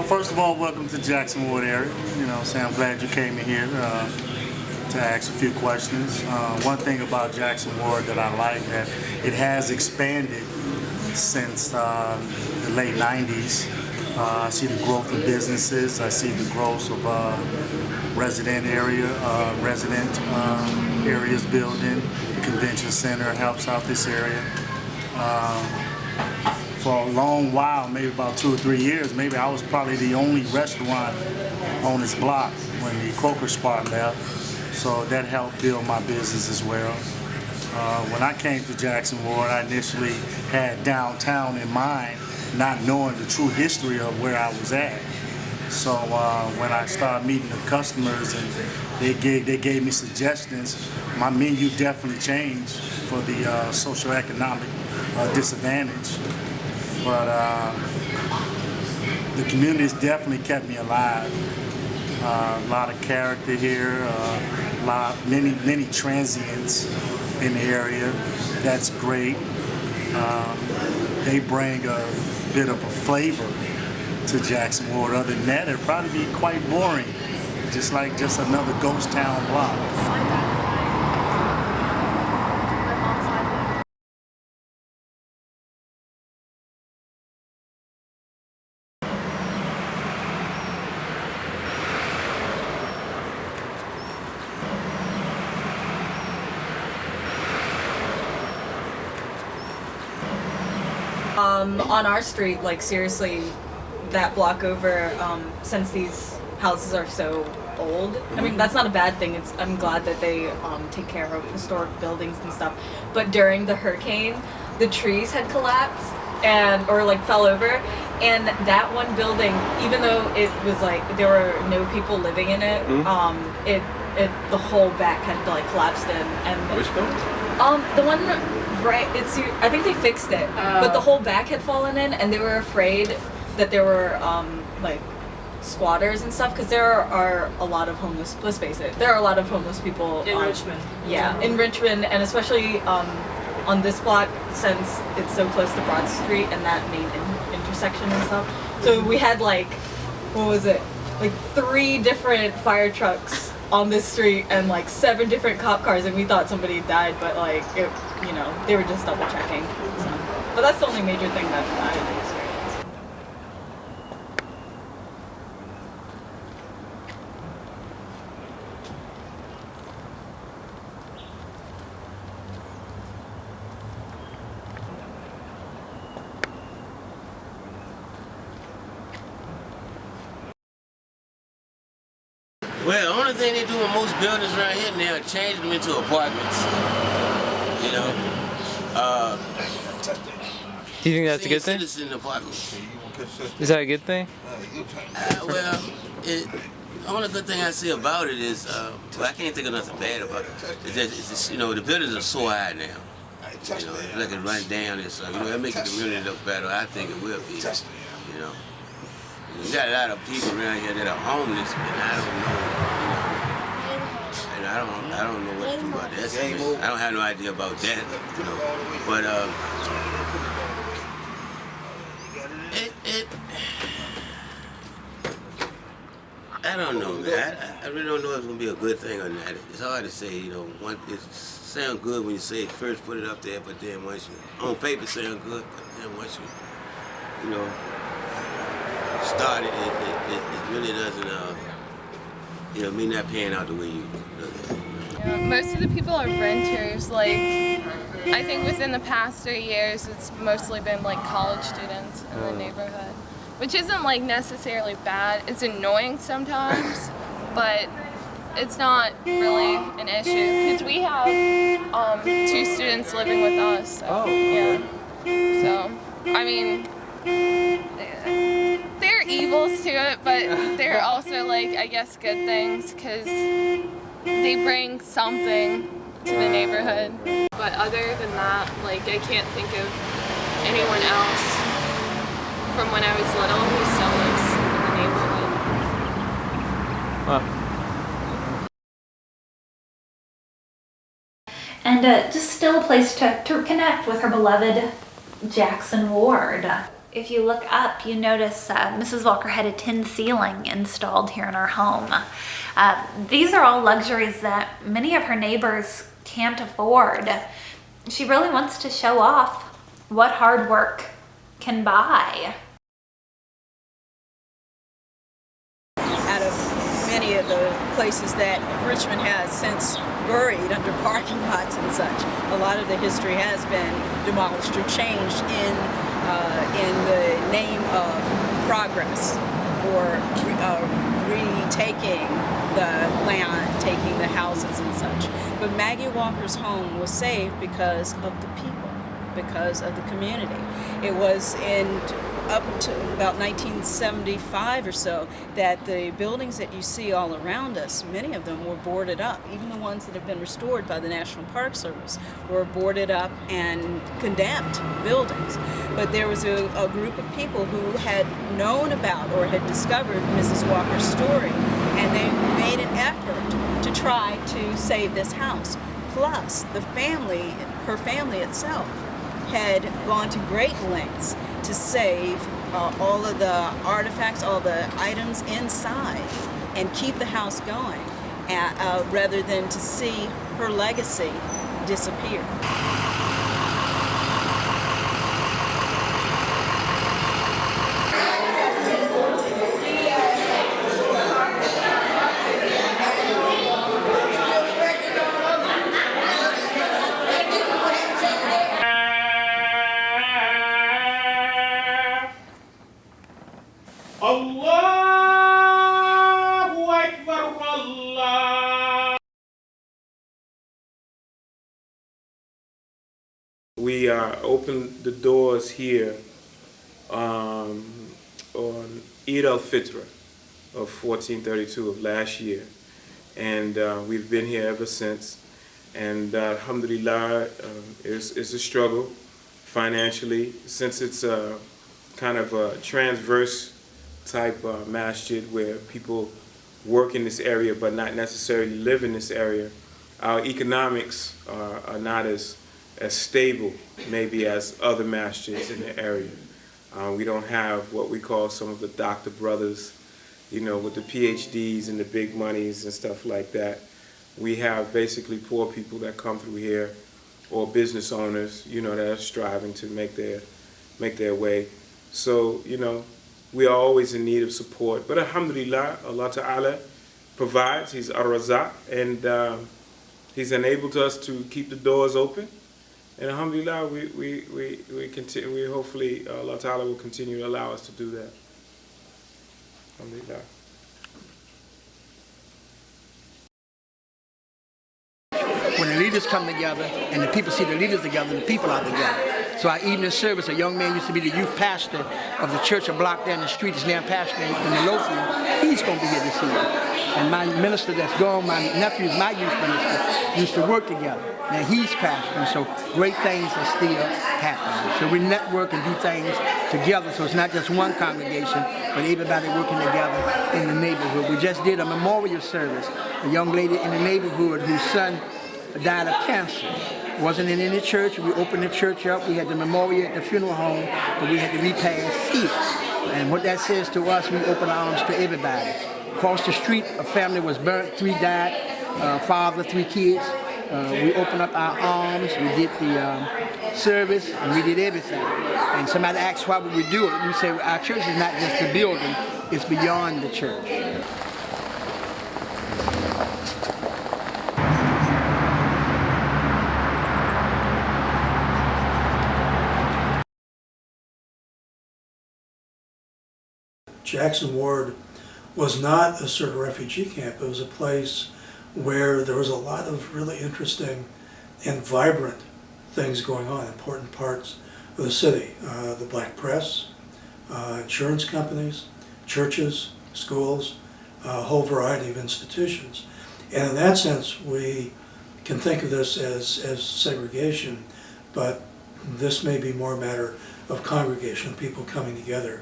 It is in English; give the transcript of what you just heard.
First of all, welcome to Jackson Ward area. I'm glad you came in here to ask a few questions. One thing about Jackson Ward that I like that it has expanded since the late 90s. I see the growth of businesses. I see the growth of resident areas building. The convention center helps out this area. For a long while, maybe about 2 or 3 years, maybe I was probably the only restaurant on this block when the Croker spot left. So that helped build my business as well. When I came to Jackson Ward, I initially had downtown in mind, not knowing the true history of where I was at. So when I started meeting the customers and they gave me suggestions, my menu definitely changed for the socioeconomic disadvantage. But the community's definitely kept me alive. A lot of character here, many transients in the area. That's great. They bring a bit of a flavor to Jackson Ward. Other than that, it'd probably be quite boring, just another ghost town block. On our street, like seriously, that block over, since these houses are so old, I mean, that's not a bad thing. I'm glad that they take care of historic buildings and stuff. But during the hurricane, the trees had collapsed or fell over, and that one building, even though it was there were no people living in it, the whole back had collapsed in. And which building? The one right. I think they fixed it, but the whole back had fallen in, and they were afraid that there were squatters and stuff, because there are a lot of homeless. Let's face it, there are a lot of homeless people in Richmond. Yeah, in Richmond, and especially on this block, since it's so close to Broad Street and that main intersection and stuff. So we had what was it? 3 different fire trucks on this street and 7 different cop cars, and we thought somebody died, but they were just double checking. So. But that's the only major thing that I experienced. Well, the only thing they do in most buildings around here now is change them into apartments. Do you think that's a good thing? Citizen apartments. Is that a good thing? The only good thing I see about it is, I can't think of nothing bad about it. It's just, the buildings are so high now. Like it run down and stuff. It makes the community look better. I think it will be. You got a lot of people around here that are homeless, and I don't know. And I don't know what to do about that. I don't have no idea about that. But I don't know, man. I really don't know if it's gonna be a good thing or not. It's hard to say. It sounds good when you say it first, put it up there, but then once you on paper sound good, but then once you started, it really doesn't, me not paying out the way you look at it. Most of the people are renters. I think within the past 3 years, it's mostly been college students in the neighborhood, which isn't necessarily bad. It's annoying sometimes, but it's not really an issue because we have 2 students living with us. So, yeah. So, I mean, there are evils to it, but there are also I guess good things because they bring something to the neighborhood. But other than that, I can't think of anyone else from when I was little who still lives in the neighborhood. And just still a place to connect with her beloved Jackson Ward. If you look up, you notice Mrs. Walker had a tin ceiling installed here in our home. These are all luxuries that many of her neighbors can't afford. She really wants to show off what hard work can buy. Out of many of the places that Richmond has since buried under parking lots and such, a lot of the history has been demolished or changed in the name of progress, or retaking the land, taking the houses and such. But Maggie Walker's home was saved because of the people, because of the community. It was up to about 1975 or so that the buildings that you see all around us, many of them were boarded up. Even the ones that have been restored by the National Park Service were boarded up and condemned buildings. But there was a group of people who had known about or had discovered Mrs. Walker's story, and they made an effort to try to save this house. Plus, the family, her family itself, had gone to great lengths to save all of the artifacts, all the items inside, and keep the house going, rather than to see her legacy disappear. We opened the doors here on Eid al-Fitr of 1432 of last year, and we've been here ever since. And alhamdulillah, it's a struggle financially, since it's kind of a transverse type masjid where people work in this area but not necessarily live in this area. Our economics are not as stable maybe as other masjids in the area. We don't have what we call some of the doctor brothers, you know, with the PhDs and the big monies and stuff like that. We have basically poor people that come through here, or business owners, you know, that are striving to make their way. So, you know, we are always in need of support. But alhamdulillah, Allah Ta'ala provides. He's Ar-Razaq, and He's enabled us to keep the doors open. And alhamdulillah, we continue. We hopefully Allah Ta'ala will continue to allow us to do that. Alhamdulillah. When the leaders come together and the people see the leaders together, the people are together. So our evening service, a young man used to be the youth pastor of the church a block down the street, is now pastoring in the Lothian. He's going to be here this evening. And my minister that's gone, my nephew is my youth minister, used to work together. Now he's pastoring, so great things are still happening. So we network and do things together, so it's not just one congregation, but everybody working together in the neighborhood. We just did a memorial service. A young lady in the neighborhood whose son died of cancer. Wasn't in any church. We opened the church up. We had the memorial at the funeral home, but we had the repast here. And what that says to us, we open our arms to everybody. Across the street, a family was burnt, 3 died, father, 3 kids. We opened up our arms, we did the service, and we did everything. And somebody asked why would we do it. We say our church is not just the building, it's beyond the church. Jackson Ward was not a sort of refugee camp. It was a place where there was a lot of really interesting and vibrant things going on, important parts of the city. The black press, insurance companies, churches, schools, a whole variety of institutions. And in that sense, we can think of this as segregation, but this may be more a matter of congregation, people coming together.